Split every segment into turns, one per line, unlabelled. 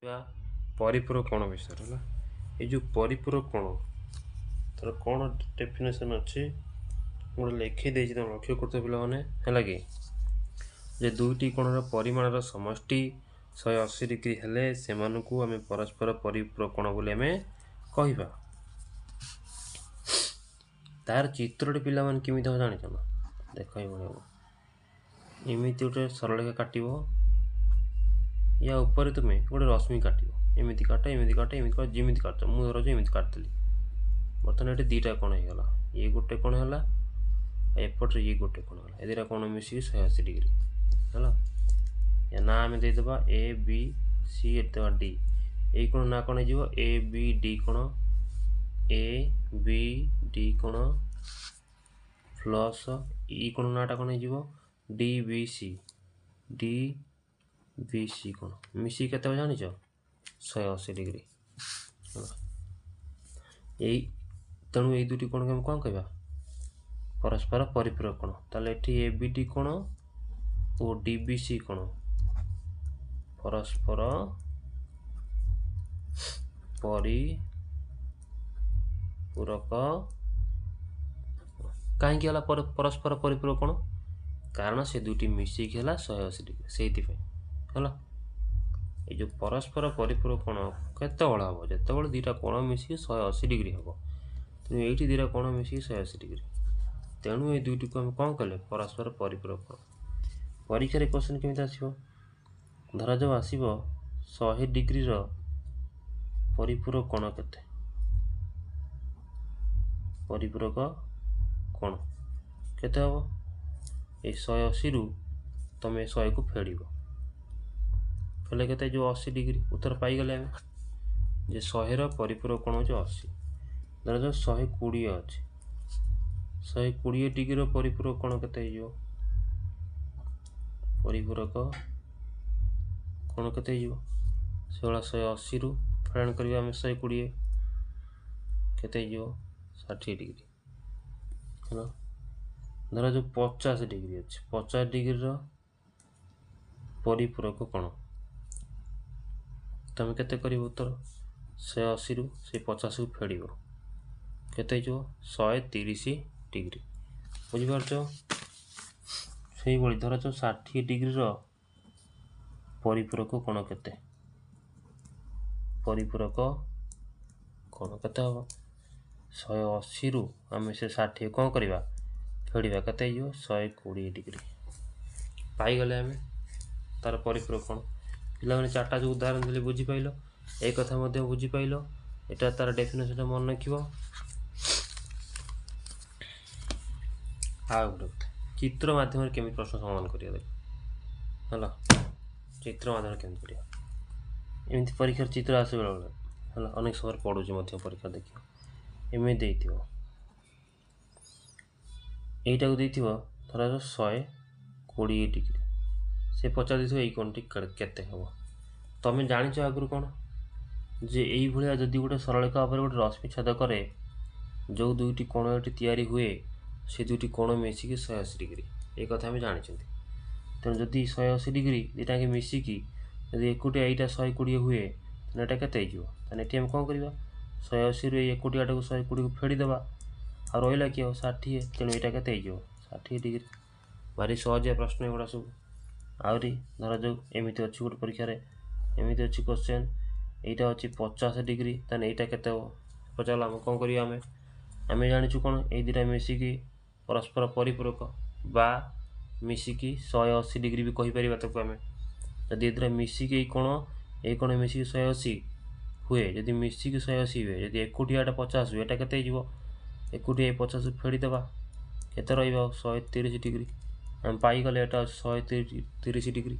परिपूरक कोण विषय है ये जो परिपूरक कोण तर कौन डेफिनेशन अच्छी गोटे लिखी देती तुम लक्ष्य करते पे कि जे दुईटी कोणर परिमाणर समष्टि 180 डिग्री हेले से आम परस्पर परिपूरक कोण बोली आम कहवा तार चित्रटे पिला केमी जाच ना देख एमती गोटे सरलरेखा काट या ऊपर तुम्हें गोटे रश्मि काट एमती काट एमती काट एमती काट जमी काट मुझे धर एमती काटदेली बर्तमान ये दीटा कोण होगा ये गोटे कोण है एपटे ये गोटे कोण है ये कोण मिसिक 180 डिग्री है या ना आम देदेबा ए बी सी एदेबा डी ये कोण ना कौन हो ए बी डी कोण ए बी डी कोण प्लस ई कोण नाटा कौन हो डी बी सी कोण मिसिक के जान 180 डिग्री यही तेणु ये दुटी कोण के कौन कह परस्पर परिपूरक कोण ताले एठी ए बी डी कोण और डी बी सी कोण परस्पर परिपूरक कहीं परस्पर परिपूरक कोण कारण से दुटी मिसिक है 180 डिग्री से है ये जो परस्पर परिपूरक कोण केत हम जिते दीटा कोण मिसिक 180 डिग्री हम तेणु ये दीटा कोण मिसिक 180 डिग्री तेणु ये दुईटी को हम कौन कले परस्पर परिपूरक कोण परीक्षा क्वेश्चन केमी आसो धरा जो आसो 100 डिग्री परिपूरक कोण केते परिपूरक कोण केते हम ये 180 रु तुम 100 को फेड़ फेले के जो 80 डिग्री उत्तर पाईगले आम जे 100 परिपूरक कोण हो 80 धर जो 120 अच्छे 120 डिग्री परिपूरक कोण केते परिपूरक कोण केते से 180 रु फेड़ कर 120 केते 60 डिग्री है धर जो 50 डिग्री अच्छे 50 डिग्री परिपूरक कोण तुम केते कर उत्तर 180 रु से 50 को फेड़ केते 130 डिग्री बुझीपार से धर जो 60 डिग्री परिपूरक कोण केते परिपूरक कोण केते हम 180 रु आम से 60 कौन करवा फेड़ा केते 120 डिग्री पाईगले आम तार परिपूरक कोण पे चार्टा जो उदाहरण देली बुझीपाल एक कथा बुझीपाल यहाँ तार डेफिनेशन मन रख गोटे चित्र मध्यम केमी प्रश्न समाधान करिया है चित्र मध्यम केमी करिया एमती परीक्षा चित्र आसे बेले बेले है अनेक समय पढ़ुचे परीक्षा देखिए एमती देइथिबो एटा को देइथिबो धरा 120 डिग्री से पचार ये कोण केते हम तुम जाच आगु कौन जे यही भाया जदि गोटे सरलरेखा गोटे रश्मि छेद करे जो दुईटी कोण ये हुए से दुईटी कोण मिसिक 180 डिग्री ये कथा आम जानी तेणु जदि 180 डिग्री दुटा मिसिकी जब एकुटिया यहाँ 120 हुए तो यहाँ के आम कौन करवा 180 रु एकुटिया को 120 को फेड़ीदे आ रहा कि 60 तेणु यहाँ के 60 डिग्री भारी सहजिया प्रश्न एगुड़ा सब आहरी धर जो एमती अच्छी गोटे परीक्षा एमती अच्छी क्वेश्चन यहाँ अच्छी 50 डिग्री ताने यहाँ के पचार आम कौन करिया आम जाचु कौन ये दुटा मिसिकी परस्पर परिपूरक बा मिसिकी 180 डिग्री भी कहीपर ताको आम जदि दुटा मिसिकी ये कोण मिसिकी 180 हुए जदि मिसिकी 180 हुए जदि एकुटिया 50 हुए यहाँ के एकुटिया 50 फेड़ीदे केते रही डिग्री आम पाईगले 130 डिग्री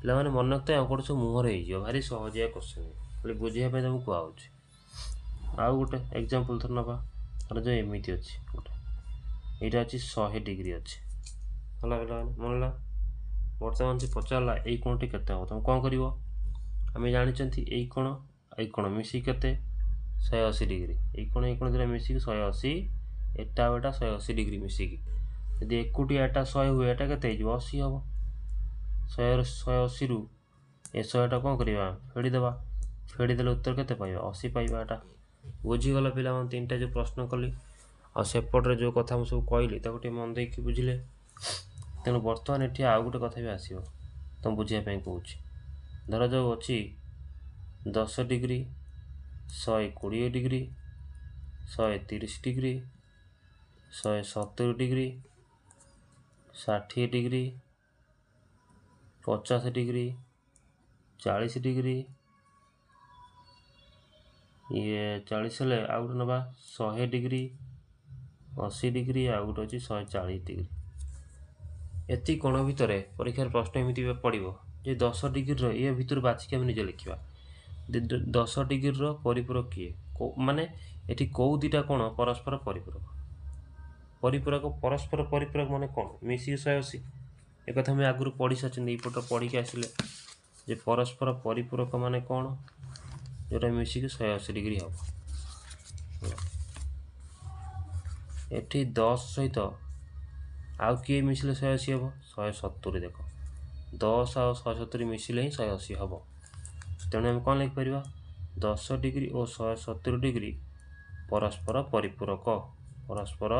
पे मन रखते अंकड़ सब मुहर हो भारी सहजिया क्वेश्चन खाली बुझाई तुमको कहुच्छे आउ गोटे एग्जांपल थर ना धर जो एमती अच्छी गोटे यहाँ अच्छी 100 डिग्री अच्छे है मन है बर्तमान से पचारा यही कोणटी केते हम तुम कौन कर आम जानी यही कोण मिसिक केते 180 डिग्री यही कोण दिला मिसिक 180 एटा बेटा 180 डिग्री मिसिक यदि एकुटिया 100 हुए यहाँ के 80 हम 180 रु ए 100टा कौन करवा फेड़ीदेवा फेड़ीदेले उत्तर केते पाइबा 80 पाइबा। एटा बुझीगल पिला तीनटा जो प्रश्न कली आ सेपटे जो कथा मुझे सब कहली गोटे मन देकी बुझिले। तेणु बर्तमान ये आउ गोटे कथा भी आसो तुम बुझापी कौच धर जो अच्छी 10 degree 120 degree 130 degree 170 degree 60 degree 50 degree 40 degree ये 40 हेल्ले आउ गोटे नवा 100 डिग्री 80 डिग्री आउ गोटे अच्छी 140 डिग्री। एति कोण भितर परीक्षार प्रश्न एमती पड़ो जे 10 डिग्री ये भितर बाछिक आम निजे लिखा 10 डिग्री परिपूरक किए माने एटी कौ दुटा कोण परस्पर परिपूरक परिपूरक परस्पर परिपूरक माने कौन मिसिक 180 एक कथा मैं आगुरी पढ़ी सारी पट पढ़ी आसिले जे परस्पर परिपूरक माने कौन जोटा मिसिक 180 डिग्री हम एटी 10 सहित आउ किए मिसिले 180 हम 170 देख 10 आउ 170 मिसिले ही 180 हम। तेणु आम कौन लिखिपर 10 डिग्री और 170 डिग्री परस्पर परिपूरक परस्पर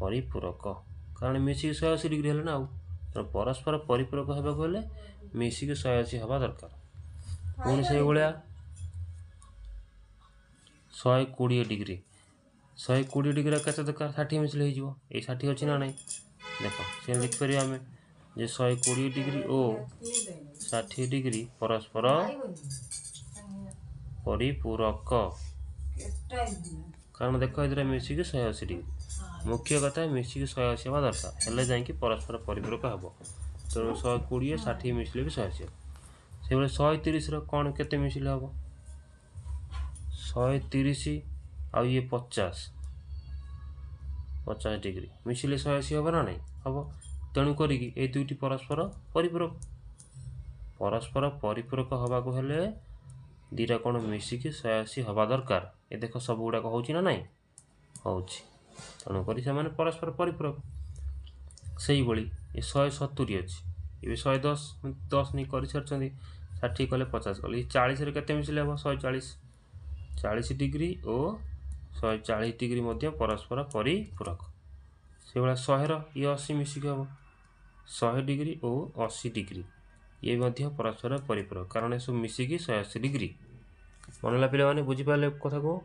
परिपूरक कारण मिसिक 180 डिग्री है ना तेणु परस्पर परिपूरक होगा मिसिक 180 हवा दरकार। पुणी से भाया 120 डिग्री 120 डिग्री के दरकार 60 मिसिले हो 60 अच्छी ना नहीं देख से लिखिपर आम जे 120 डिग्री और 60 डिग्री परस्पर परिपूरक कारण देख ये मिसिक 180 डिग्री मुख्य कथा मिसिक 180 हवा दरकार हेल्ले जाकि परस्पर परिपूरक हम। तेणु 120 60 मिसिले भी 180 से 130 कौन केते मिसिले हम 130 आउ ये 50 डिग्री मिसिले 180 हम ना नहीं हम। तेणु करी ए दुईटी परस्पर परिपूरक परस्पर परिपूरक हवा को हेले दीटा कौन मिसिक 180 हवा दरकार। ये देख सब गुड़ाक हो नहीं हो तेणुक से परस्पर परिपूरक से ये 170 अच्छी ये 110 10 नहीं कर सारी 60 कले 50 कले 40 के मिसिले हम 140 डिग्री और 140 डिग्री परस्पर परिपूरक से भाया 100 ये 80 मिसिक हम 100 डिग्री और 80 डिग्री ये परस्पर परिपूरक कारण ये सब मिसिकी 180 डिग्री। मन ला पे बुझीपारे कथा को।